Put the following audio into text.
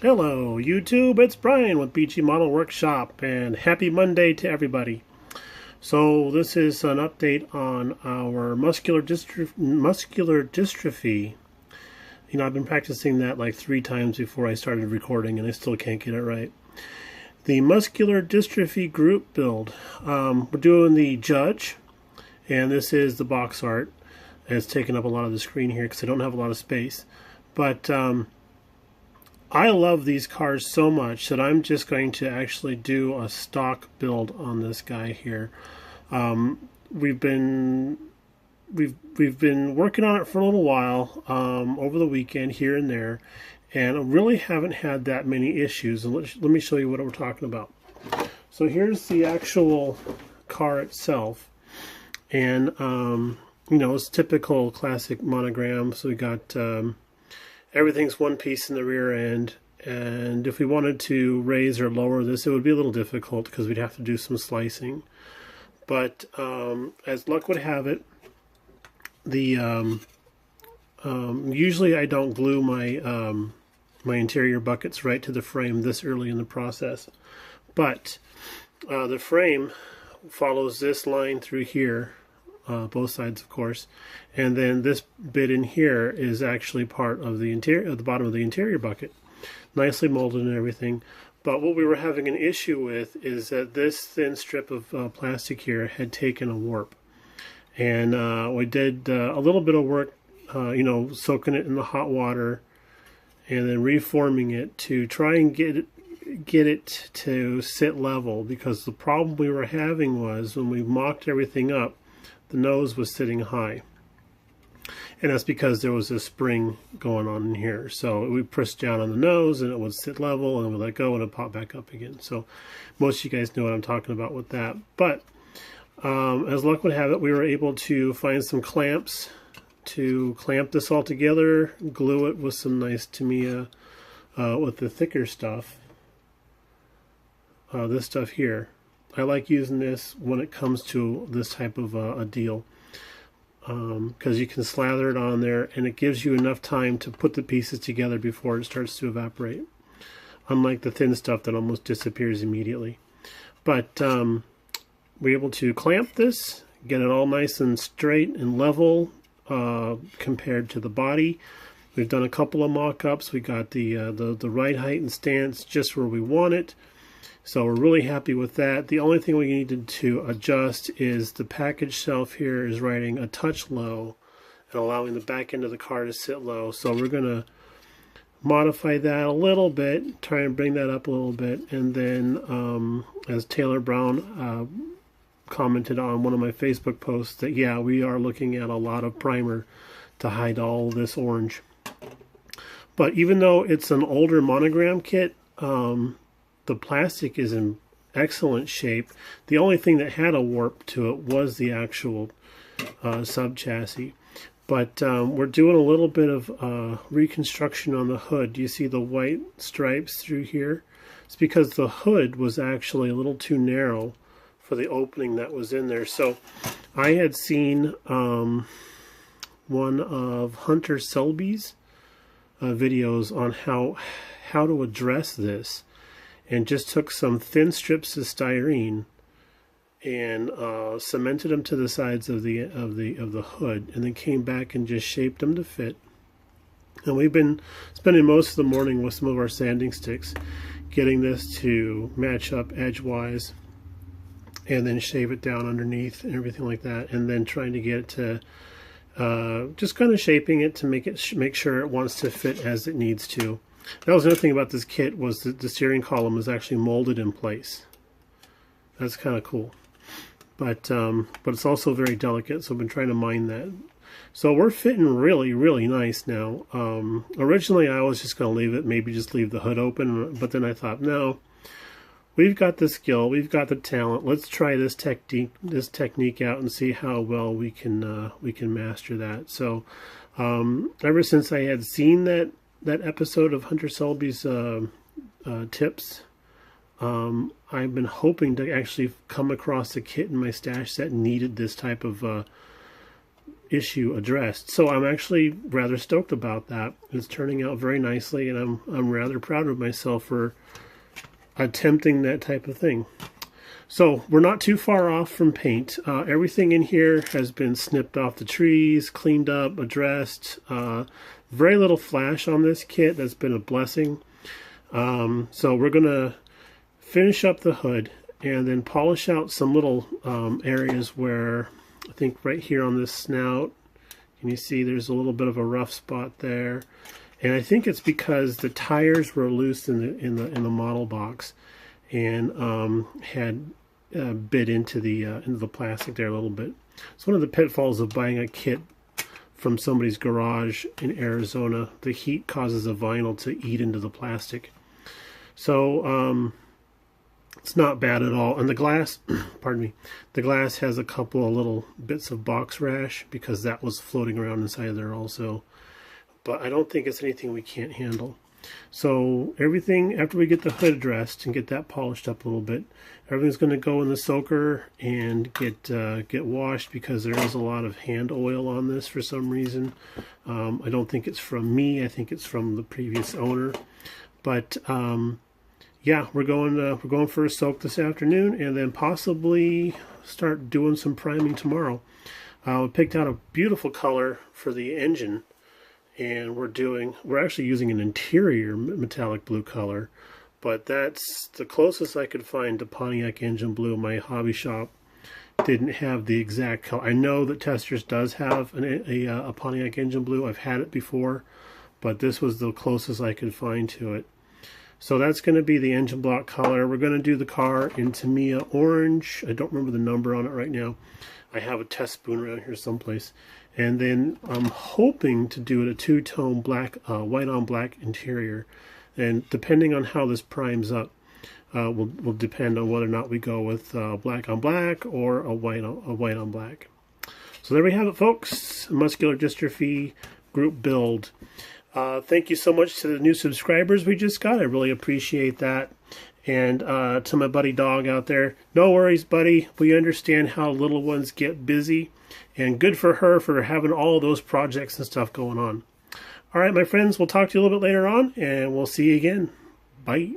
Hello YouTube, it's Brian with BG Model Workshop, and happy Monday to everybody. So this is an update on our muscular dystrophy. You know, I've been practicing that like 3 times before I started recording and I still can't get it right. The muscular dystrophy group build. We're doing the judge, and this is the box art. It's taking up a lot of the screen here because I don't have a lot of space. But I love these cars so much that I'm just going to actually do a stock build on this guy here. We've been working on it for a little while over the weekend here and there, and really haven't had that many issues. And let me show you what we're talking about. So here's the actual car itself, and you know, it's typical classic monogram. So we got everything's one piece in the rear end, and if we wanted to raise or lower this, it would be a little difficult because we'd have to do some slicing. But as luck would have it, the usually I don't glue my my interior buckets right to the frame this early in the process, but the frame follows this line through here. Both sides, of course, and then this bit in here is actually part of the interior, at the bottom of the interior bucket, nicely molded and everything. But what we were having an issue with is that this thin strip of plastic here had taken a warp, and we did a little bit of work, you know, soaking it in the hot water and then reforming it to try and get it to sit level, because the problem we were having was when we mocked everything up, the nose was sitting high, and that's because there was a spring going on in here. So we pressed down on the nose and it would sit level, and we let go and it pop back up again. So most of you guys know what I'm talking about with that. But as luck would have it, we were able to find some clamps to clamp this all together, glue it with some nice Tamiya with the thicker stuff, this stuff here. I like using this when it comes to this type of a deal, because you can slather it on there and it gives you enough time to put the pieces together before it starts to evaporate, unlike the thin stuff that almost disappears immediately. But we're able to clamp this, get it all nice and straight and level compared to the body. We've done a couple of mock-ups. We got the right height and stance just where we want it. So we're really happy with that. The only thing we needed to adjust is the package shelf here is riding a touch low and allowing the back end of the car to sit low. So we're going to modify that a little bit, try and bring that up a little bit. And then as Taylor Brown commented on one of my Facebook posts, that yeah, we are looking at a lot of primer to hide all this orange. But even though it's an older monogram kit, the plastic is in excellent shape. The only thing that had a warp to it was the actual sub chassis. But we're doing a little bit of reconstruction on the hood. Do you see the white stripes through here? It's because the hood was actually a little too narrow for the opening that was in there. So I had seen one of Hunter Selby's videos on how to address this, and just took some thin strips of styrene and cemented them to the sides of the hood, and then came back and just shaped them to fit. And we've been spending most of the morning with some of our sanding sticks, getting this to match up edgewise, and then shave it down underneath and everything like that, and then trying to get it to just kind of shaping it to make sure it wants to fit as it needs to. That was another thing about this kit, was that the steering column was actually molded in place. That's kind of cool. But it's also very delicate, so I've been trying to mine that. So we're fitting really, really nice now. Originally I was just going to leave it, maybe just leave the hood open, but then I thought, no, we've got the skill, we've got the talent. Let's try this technique out and see how well we can master that. So ever since I had seen that episode of Hunter Selby's tips, I've been hoping to actually come across a kit in my stash that needed this type of issue addressed. So I'm actually rather stoked about that. It's turning out very nicely, and I'm rather proud of myself for attempting that type of thing. So we're not too far off from paint. Everything in here has been snipped off the trees, cleaned up, addressed. Very little flash on this kit. That's been a blessing. So we're going to finish up the hood and then polish out some little areas where, I think right here on this snout, can you see there's a little bit of a rough spot there. And I think it's because the tires were loose in the model box and had bit into the plastic there a little bit. It's one of the pitfalls of buying a kit from somebody's garage in Arizona. The heat causes the vinyl to eat into the plastic. So it's not bad at all. And the glass, pardon me, the glass has a couple of little bits of box rash because that was floating around inside there also. But I don't think it's anything we can't handle. So everything, after we get the hood addressed and get that polished up a little bit, everything's going to go in the soaker and get washed because there is a lot of hand oil on this for some reason. I don't think it's from me. I think it's from the previous owner. But yeah, we're going for a soak this afternoon and then possibly start doing some priming tomorrow. We picked out a beautiful color for the engine. And we're actually using an interior metallic blue color, but that's the closest I could find to Pontiac engine blue. My hobby shop didn't have the exact color. I know that Testers does have a Pontiac engine blue. I've had it before, but this was the closest I could find to it. So that's going to be the engine block color. We're going to do the car in Tamiya orange. I don't remember the number on it right now. I have a test spoon around here someplace. And then I'm hoping to do it a two-tone black, white on black interior. And depending on how this primes up, will depend on whether or not we go with black on black or a white on black. So there we have it, folks. Muscular dystrophy group build. Thank you so much to the new subscribers we just got. I really appreciate that. And to my buddy Dog out there, no worries, buddy. We understand how little ones get busy. And good for her for having all those projects and stuff going on. All right, my friends, we'll talk to you a little bit later on, and we'll see you again. Bye.